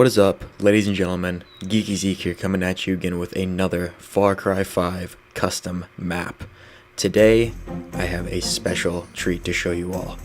What is up, ladies and gentlemen? Geeky Zeke here, coming at you again with another Far Cry 5 custom map. Today, I have a special treat to show you all.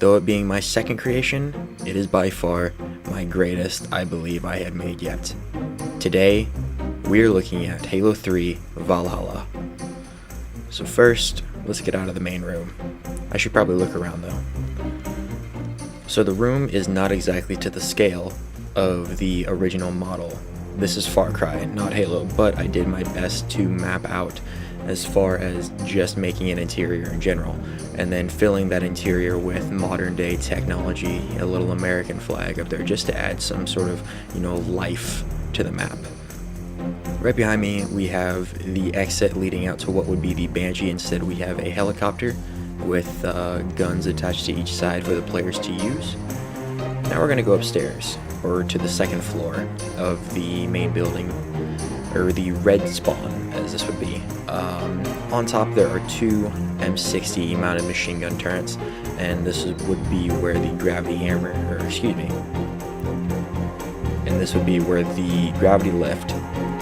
Though it being my second creation, it is by far my greatest I believe I have made yet. Today, we are looking at Halo 3 Valhalla. So first, let's get out of the main room. I should probably look around though. So the room is not exactly to the scale of the original model. This is Far Cry, not Halo, but I did my best to map out as far as just making an interior in general, and then filling that interior with modern day technology, a little American flag up there, just to add some sort of, life to the map. Right behind me, we have the exit leading out to what would be the Banshee. Instead, we have a helicopter with guns attached to each side for the players to use. Now we're going to go upstairs, or to the second floor of the main building, or the red spawn, as this would be. On top there are two M60 mounted machine gun turrets, and this would be where the gravity hammer, and this would be where the gravity lift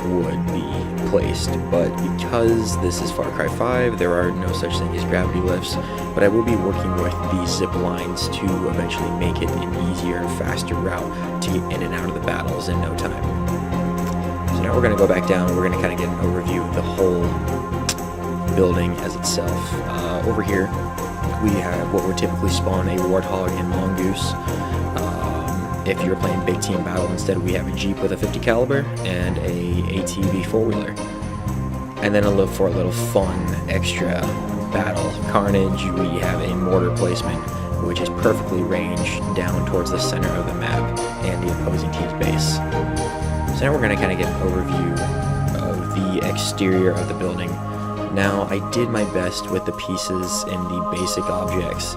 would be placed. But because this is Far Cry 5, there are no such thing as gravity lifts, but I will be working with the zip lines to eventually make it an easier, faster route to get in and out of the battles in no time. So now we're going to go back down. We're going to kind of get an overview of the whole building as itself. Over here we have what would typically spawn a Warthog and Mongoose. If you're playing big team battle, instead we have a Jeep with a 50 caliber and a ATV four-wheeler. And then for a little fun extra battle carnage, we have a mortar placement, which is perfectly ranged down towards the center of the map and the opposing team's base. So now we're going to kind of get an overview of the exterior of the building. Now, I did my best with the pieces and the basic objects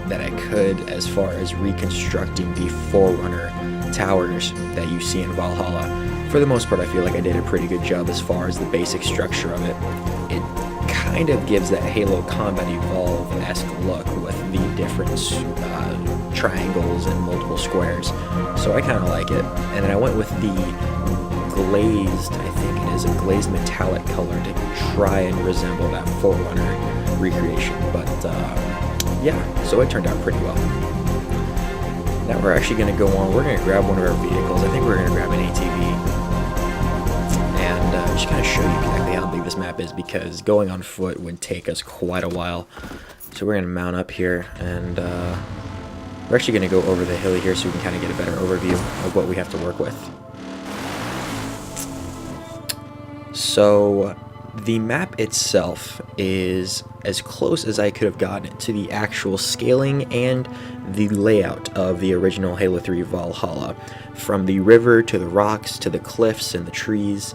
that I could as far as reconstructing the Forerunner towers that you see in Valhalla. For the most part, I feel like I did a pretty good job as far as the basic structure of it. It kind of gives that Halo Combat Evolve-esque look with the different triangles and multiple squares. So I kind of like it. And then I went with the glazed, I think it is a glazed metallic color to try and resemble that Forerunner recreation. But yeah, so it turned out pretty well. Now we're actually going to go on, we're going to grab one of our vehicles. I think we're going to grab an ATV and just kind of show you exactly how big this map is, because going on foot would take us quite a while. So we're going to mount up here, and we're actually going to go over the hill here so we can kind of get a better overview of what we have to work with. So the map itself is as close as I could have gotten to the actual scaling and the layout of the original Halo 3 Valhalla. From the river to the rocks to the cliffs and the trees.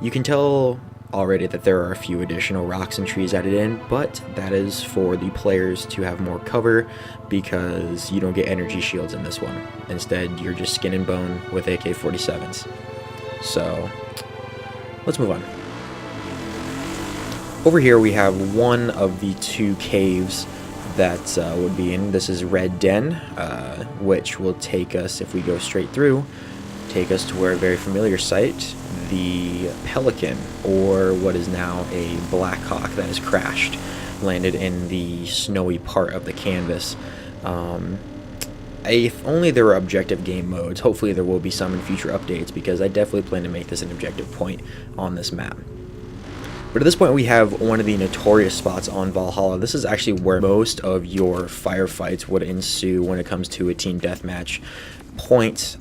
You can tell already that there are a few additional rocks and trees added in, but that is for the players to have more cover, because you don't get energy shields in this one. Instead, you're just skin and bone with AK-47s. So let's move on. Over here we have one of the two caves that would be in. This is Red Den, which will take us, if we go straight through, take us to our very familiar site, the Pelican, or what is now a Black Hawk that has crashed, landed in the snowy part of the canvas. If only there were objective game modes. Hopefully there will be some in future updates, because I definitely plan to make this an objective point on this map. But at this point we have one of the notorious spots on Valhalla. This is actually where most of your firefights would ensue when it comes to a team deathmatch point.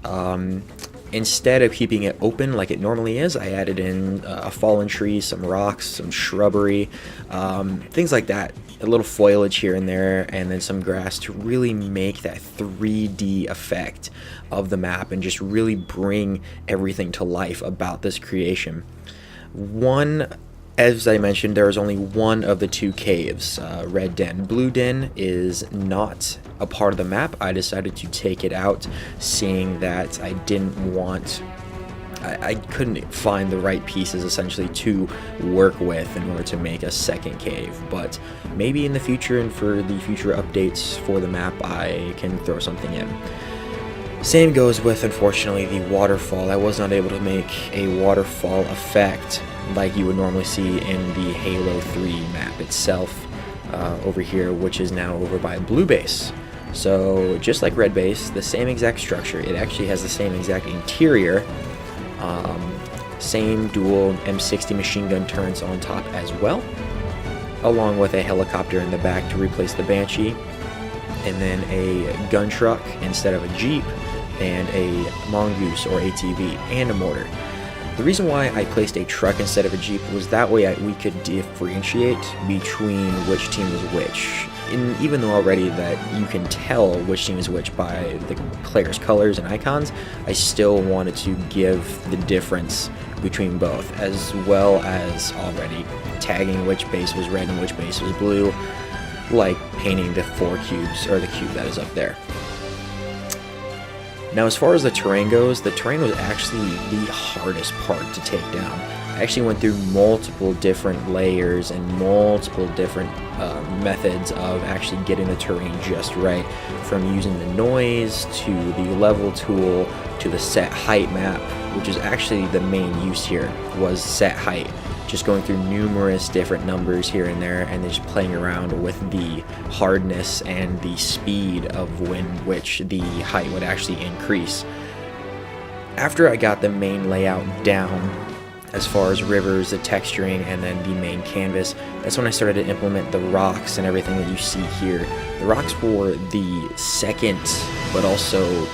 Instead of keeping it open like it normally is, I added in a fallen tree, some rocks, some shrubbery, things like that. A little foliage here and there, and then some grass to really make that 3D effect of the map and just really bring everything to life about this creation. As I mentioned, there is only one of the two caves, Red Den. Blue Den is not a part of the map. I decided to take it out, seeing that I didn't want... I couldn't find the right pieces, essentially, to work with in order to make a second cave. But maybe in the future, and for the future updates for the map, I can throw something in. Same goes with, unfortunately, the waterfall. I was not able to make a waterfall effect like you would normally see in the Halo 3 map itself over here, which is now over by Blue Base. So just like Red Base, the same exact structure. It actually has the same exact interior, same dual M60 machine gun turrets on top as well, along with a helicopter in the back to replace the Banshee, and then a gun truck instead of a Jeep, and a Mongoose or ATV, and a mortar. The reason why I placed a truck instead of a Jeep was that way we could differentiate between which team was which. And even though already that you can tell which team is which by the players' colors and icons, I still wanted to give the difference between both, as well as already tagging which base was red and which base was blue, like painting the 4 cubes, or the cube that is up there. Now, as far as the terrain goes, the terrain was actually the hardest part to take down. I actually went through multiple different layers and multiple different methods of actually getting the terrain just right, from using the noise to the level tool to the set height map, which is actually the main use here, was set height. Just going through numerous different numbers here and there, and then just playing around with the hardness and the speed of which the height would actually increase. After I got the main layout down, as far as rivers, the texturing, and then the main canvas, that's when I started to implement the rocks and everything that you see here. The rocks were the second, but also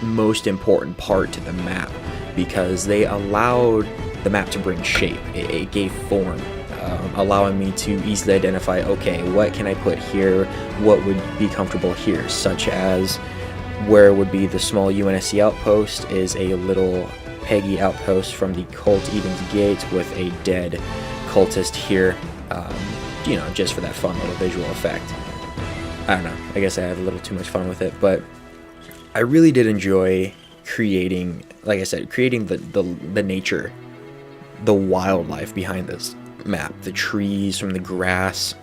most important part to the map, because they allowed the map to bring shape. It gave form, allowing me to easily identify, okay, what can I put here, what would be comfortable here, such as where would be the small UNSC outpost is a little Peggy outpost from the Cult Eden's Gate with a dead cultist here, just for that fun little visual effect. I don't know, I guess I have a little too much fun with it, but I really did enjoy creating, like I said, creating the nature, the wildlife behind this map, the trees from the grass.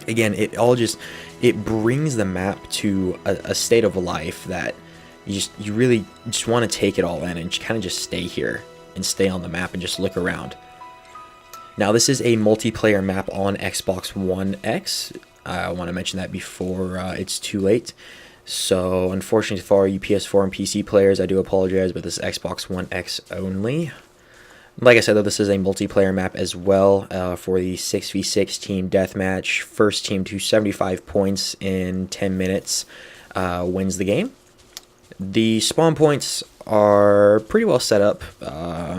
Again, it brings the map to a state of life that you really just want to take it all in and kind of just stay here and stay on the map and just look around. Now, this is a multiplayer map on Xbox One X. I want to mention that before it's too late. So, unfortunately for all you PS4 and PC players, I do apologize, but this is Xbox One X only. Like I said, though, this is a multiplayer map as well for the 6v6 team deathmatch. First team to 75 points in 10 minutes wins the game. The spawn points are pretty well set up.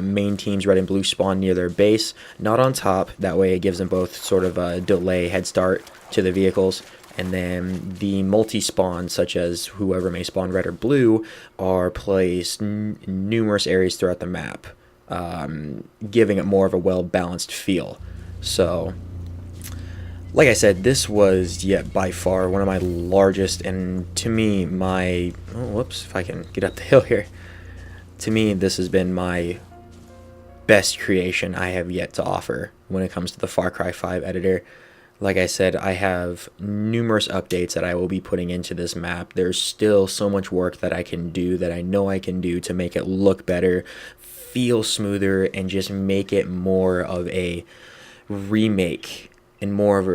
Main teams, red and blue, spawn near their base, not on top. That way it gives them both sort of a delay head start to the vehicles. And then the multi-spawn, such as whoever may spawn red or blue, are placed in numerous areas throughout the map, giving it more of a well-balanced feel. So, like I said, this was yet by far one of my largest, and to me, if I can get up the hill here. To me, this has been my best creation I have yet to offer when it comes to the Far Cry 5 editor. Like I said, I have numerous updates that I will be putting into this map. There's still so much work that I can do, that I know I can do to make it look better, feel smoother, and just make it more of a remake and more of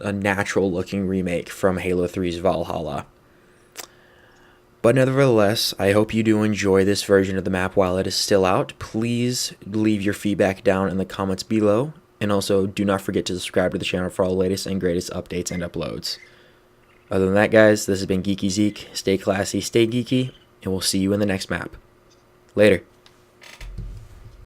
a natural looking remake from Halo 3's Valhalla. But nevertheless, I hope you do enjoy this version of the map while it is still out. Please leave your feedback down in the comments below. And also, do not forget to subscribe to the channel for all the latest and greatest updates and uploads. Other than that, guys, this has been Geeky Zeke. Stay classy, stay geeky, and we'll see you in the next map. Later.